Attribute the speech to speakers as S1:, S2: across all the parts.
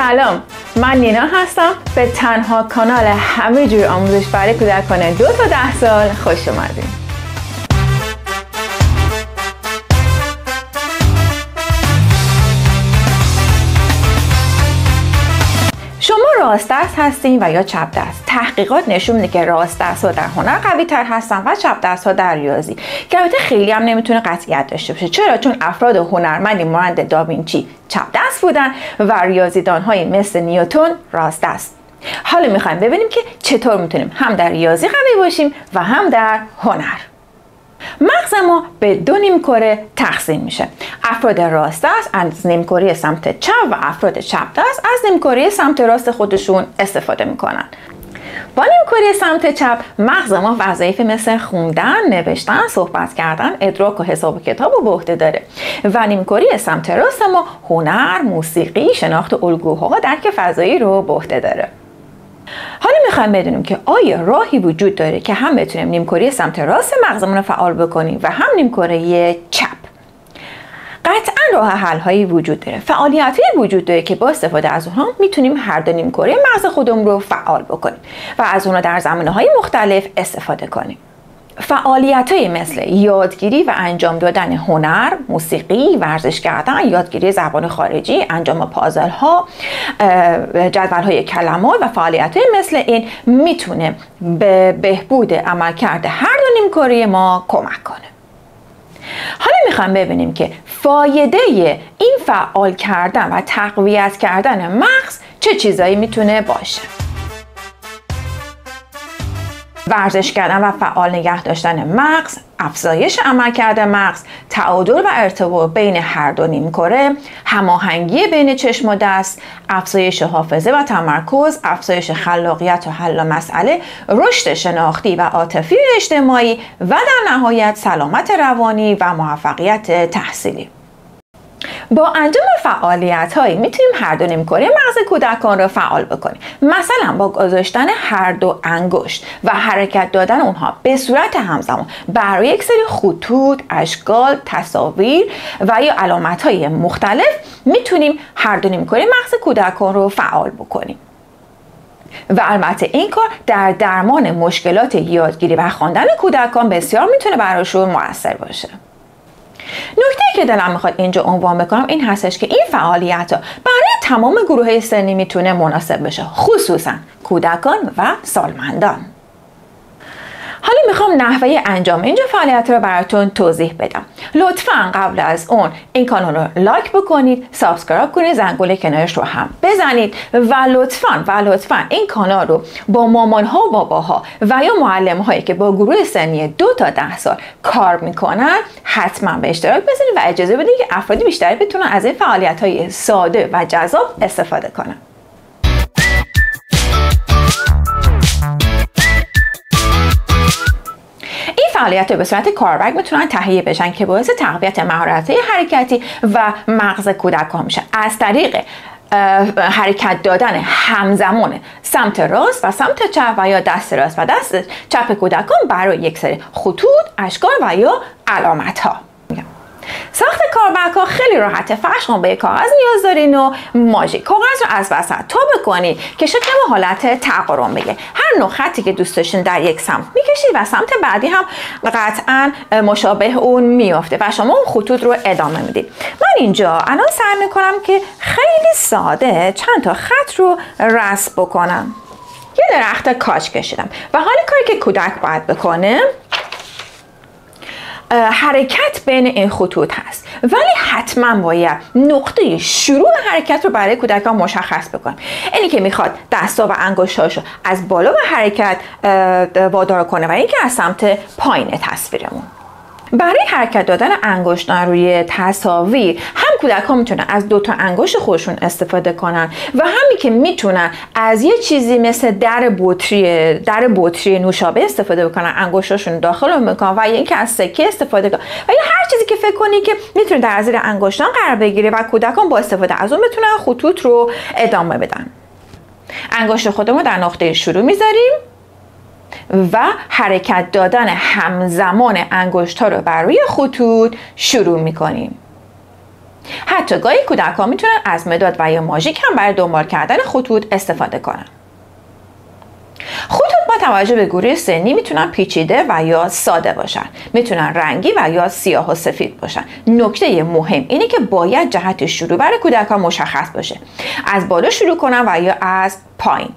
S1: سلام، من نینا هستم. به تنها کانال همه جور آموزش برای کودکان 2 تا 10 سال خوش اومدین. شما راست دست هستین و یا چپ دست؟ تحقیقات نشون میده که راست دست ها در هنر قوی تر هستن و چپ دست ها در ریاضی، که البته خیلی هم نمیتونه قطعیت داشته باشه. چرا؟ چون افراد هنرمندی مانند داوینچی چپ دست بودن و ریاضیدان های مثل نیوتن راست دست. حالا میخوایم ببینیم که چطور میتونیم هم در ریاضی قوی باشیم و هم در هنر. مغز ما به 2 نیمکره تقسیم میشه. افراد راست دست از نیمکره سمت چپ و افراد چپ دست از نیمکره سمت راست خودشون استفاده میکنن. با نیمکره سمت چپ مغز ما وظایف مثل خوندن، نوشتن، صحبت کردن، ادراک و حساب و کتاب رو به عهده داره و نیمکره سمت راست ما هنر، موسیقی، شناخت الگوها، درک فضایی رو به عهده داره. حالا میخوایم بدونیم که آیا راهی وجود داره که هم بتونیم نیمکره سمت راست مغزمون رو فعال بکنیم و هم نیمکره چپ؟ قطعا راه حل هایی وجود داره، فعالیت‌هایی وجود داره که با استفاده از اونها میتونیم هر دو نیمکره مغز خودمون رو فعال بکنیم و از اونها در زمینه‌های مختلف استفاده کنیم. فعالیت‌های مثل یادگیری و انجام دادن هنر، موسیقی، ورزش کردن، یادگیری زبان خارجی، انجام پازل‌ها، جدول‌های کلمات و فعالیت‌های مثل این میتونه به بهبود عملکرد هر دو نیمکره ما کمک کنه. حالا میخوام ببینیم که فایده این فعال کردن و تقویت کردن مغز چه چیزایی میتونه باشه. ورزش کردن و فعال نگه داشتن مغز، افزایش عملکرد مغز، تعادل و ارتباط بین هر دو نیمکره، هماهنگی بین چشم و دست، افزایش حافظه و تمرکز، افزایش خلاقیت و حل مسئله، رشد شناختی و عاطفی و اجتماعی و در نهایت سلامت روانی و موفقیت تحصیلی. با انجام فعالیت‌هایی میتونیم هر دو نیمکره مغز کودکان رو فعال بکنیم. مثلا با گذاشتن هر دو انگشت و حرکت دادن اونها به صورت همزمان برای یک سری خطوط، اشکال، تصاویر و یا علامت‌های مختلف میتونیم هر دو نیمکره مغز کودکان رو فعال بکنیم. و البته این کار در درمان مشکلات یادگیری و خواندن کودکان بسیار میتونه براشون مؤثر باشه. نکته که دلم میخواد اینجا عنوان بکنم این هستش که این فعالیت ها برای تمام گروه سنی میتونه مناسب بشه، خصوصا کودکان و سالمندان. حالا میخوام نحوه انجام اینجا فعالیت رو براتون توضیح بدم. لطفاً قبل از اون این کانال رو لایک بکنید، سابسکرایب کنید، زنگوله کنارش رو هم بزنید و لطفاً این کانال رو با مامان‌ها و باباها و یا معلم‌هایی که با گروه سنی 2 تا 10 سال کار میکنن حتما به اشتراک بذارید و اجازه بدید که افراد بیشتری بتونن از این فعالیت‌های ساده و جذاب استفاده کنن. فعالیت‌ها به صورت کاربرد میتونن تهیه بشن که باعث تقویت مهارت‌های حرکتی و مغز کودکان میشه از طریق حرکت دادن همزمان سمت راست و سمت چپ و یا دست راست و دست چپ کودکان برای یک سری خطوط، اشکال و یا علامت‌ها. ساخت کاربردها خیلی راحته. فرض کن به یک کاغذ نیاز دارین و ماژی کاغذ رو از وسط تا بکنید که شکل و حالت تقارن بگیره. هر نوع خطی که دوست داشتین در یک سمت میکشید و سمت بعدی هم قطعا مشابه اون میافته و شما اون خطوط رو ادامه میدید. من اینجا الان سعی میکنم که خیلی ساده چند تا خط رو رسم بکنم. یه درخت کاج کشیدم و حالا کاری که کودک باید بکنه حرکت بین این خطوط هست، ولی حتما باید نقطه شروع حرکت رو برای کودکان مشخص بکنیم. اینی که میخواد دستا و انگشتاشو از بالا به حرکت وادار کنه و اینکه از سمت پایین تصویرمون. برای حرکت دادن انگشتان روی تصاویر هم کودکان میتونن از 2 تا انگشت خودشون استفاده کنن و همین که میتونن از یه چیزی مثل در بطری نوشابه استفاده بکنن، انگشتاشون داخل بکنن و اینکه از سکه استفاده کنن و یا هر چیزی که فکر کنی که میتونه در زیر انگشتان قرار بگیره و کودکان با استفاده از اون بتونن خطوط رو ادامه بدن. انگشت خودمون رو در نقطه شروع میذاریم و حرکت دادن همزمان انگشت‌ها رو بر روی خطوط شروع می‌کنیم. حتی گاهی کودکان میتونن از مداد و یا ماژیک هم برای دنبال کردن خطوط استفاده کنن. خطوط با توجه به گروه سنی میتونن پیچیده و یا ساده باشن، میتونن رنگی و یا سیاه و سفید باشن. نکته مهم اینه که باید جهت شروع برای کودکان مشخص باشه، از بالا شروع کنن و یا از پایین.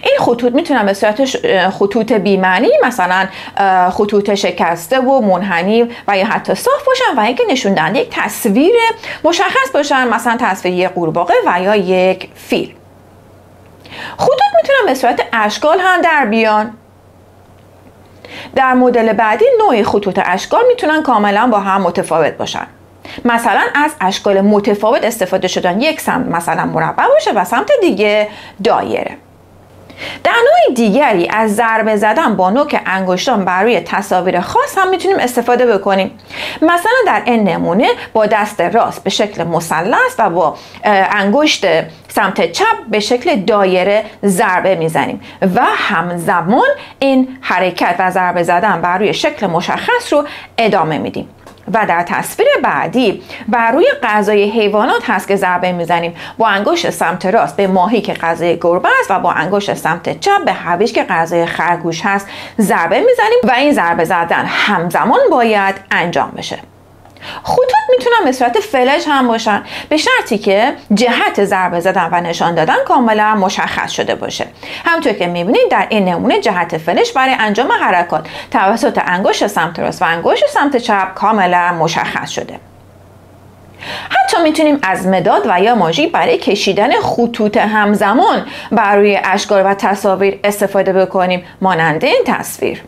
S1: این خطوط میتونن به صورت خطوط بی‌معنی، مثلا خطوط شکسته و منحنی و یا حتی صاف باشن و اینکه نشون دهنده یک تصویر مشخص باشن، مثلا تصویر یک قورباغه و یا یک فیل. خطوط میتونن به صورت اشکال هم در بیان. در مدل بعدی نوع خطوط اشکال میتونن کاملا با هم متفاوت باشن. مثلا از اشکال متفاوت استفاده شدن، یک سمت مثلا مربع باشه و سمت دیگه دایره. در نوع دیگری از ضربه زدن با نوک انگشتان بر روی تصاویر خاص هم میتونیم استفاده بکنیم. مثلا در این نمونه با دست راست به شکل مثلث و با انگشت سمت چپ به شکل دایره ضربه میزنیم و همزمان این حرکت و ضربه زدن بر روی شکل مشخص رو ادامه میدیم. و در تصویر بعدی بر روی غذای حیوانات هست که ضربه میزنیم. با انگشت سمت راست به ماهی که غذای گربه است و با انگشت سمت چپ به هویج که غذای خرگوش هست ضربه میزنیم و این ضربه زدن همزمان باید انجام بشه. خطوط میتونن به صورت فلج هم باشن، به شرطی که جهت ضربه زدن و نشان دادن کاملا مشخص شده باشه. همونطور که میبینید در این نمونه جهت فلج برای انجام حرکات توسط انگشت سمت راست و انگشت سمت چپ کاملا مشخص شده. حتی میتونیم از مداد و یا ماژیک برای کشیدن خطوط همزمان بر روی اشکال و تصاویر استفاده بکنیم، مانند این تصویر.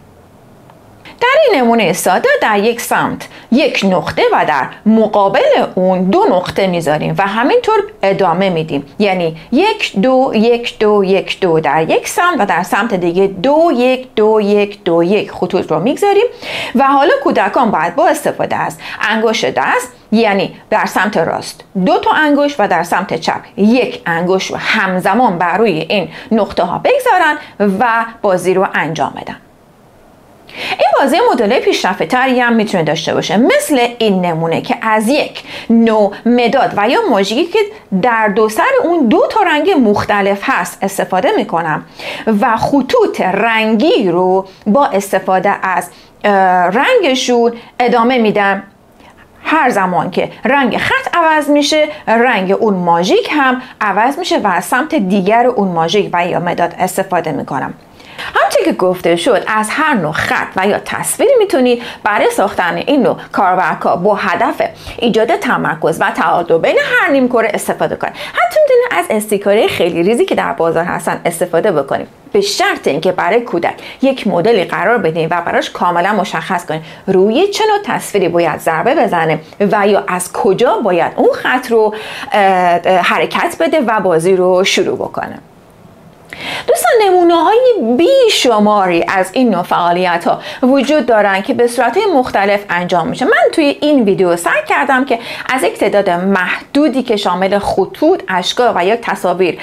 S1: در این نمونه ساده در یک سمت یک نقطه و در مقابل اون دو نقطه میذاریم و همینطور ادامه میدیم، یعنی 1 2 1 2 1 2 در یک سمت و در سمت دیگه 2 1 2 1 2 1 خطوط رو میگذاریم. و حالا کودکان باید با استفاده از انگشت دست، یعنی در سمت راست 2 تا انگشت و در سمت چپ 1 انگشت رو همزمان بر روی این نقطه ها بگذارن و بازی رو انجام بدن. این بازی مدل پیشرفته تری هم میتونه داشته باشه، مثل این نمونه که از یک نوع مداد و یا ماژیکی که در دو سر اون 2 تا رنگ مختلف هست استفاده میکنم و خطوط رنگی رو با استفاده از رنگشون ادامه میدم. هر زمان که رنگ خط عوض میشه، رنگ اون ماژیک هم عوض میشه و از سمت دیگر اون ماژیک و یا مداد استفاده میکنم. همچنین که گفته شد از هر نوع خط و یا تصویری میتونید برای ساختن این نوع کاربرک‌ها با هدف ایجاد تمرکز و تعادل بین هر نیمکره استفاده کنید. حتی میتونید از استیکرهای خیلی ریزی که در بازار هستن استفاده بکنید، به شرط اینکه برای کودک یک مدلی قرار بدین و براش کاملا مشخص کنید روی چه نوع تصویری باید ضربه بزنه و یا از کجا باید اون خط رو حرکت بده و بازی رو شروع بکنه. دوستان، نمونه‌های بیشماری از این نوع فعالیت‌ها وجود دارن که به صورت‌های مختلف انجام میشه. من توی این ویدیو سعی کردم که از یک تعداد محدودی که شامل خطوط، اشکال و یک تصاویر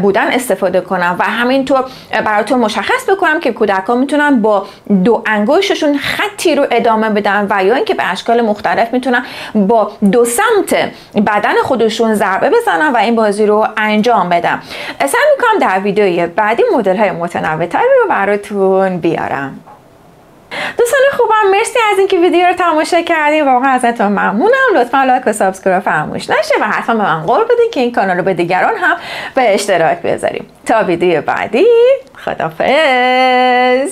S1: بودن استفاده کنم و همینطور براتون مشخص بکنم که کودکان میتونن با 2 انگشتشون خطی رو ادامه بدن و یا اینکه به اشکال مختلف میتونن با 2 سمت بدن خودشون ضربه بزنن و این بازی رو انجام بدن. سعی می‌کنم در ویدیو بعدی مدل‌های متنوع‌تری رو براتون بیارم. دوستان خوبم، مرسی از اینکه ویدیو رو تماشا کردین، واقعا ازتون ممنونم. لطفا لایک و سابسکرایب فراموش نشه و حتما به من قول بدین که این کانال رو به دیگران هم به اشتراک بذاریم. تا ویدیو بعدی، خداحافظ.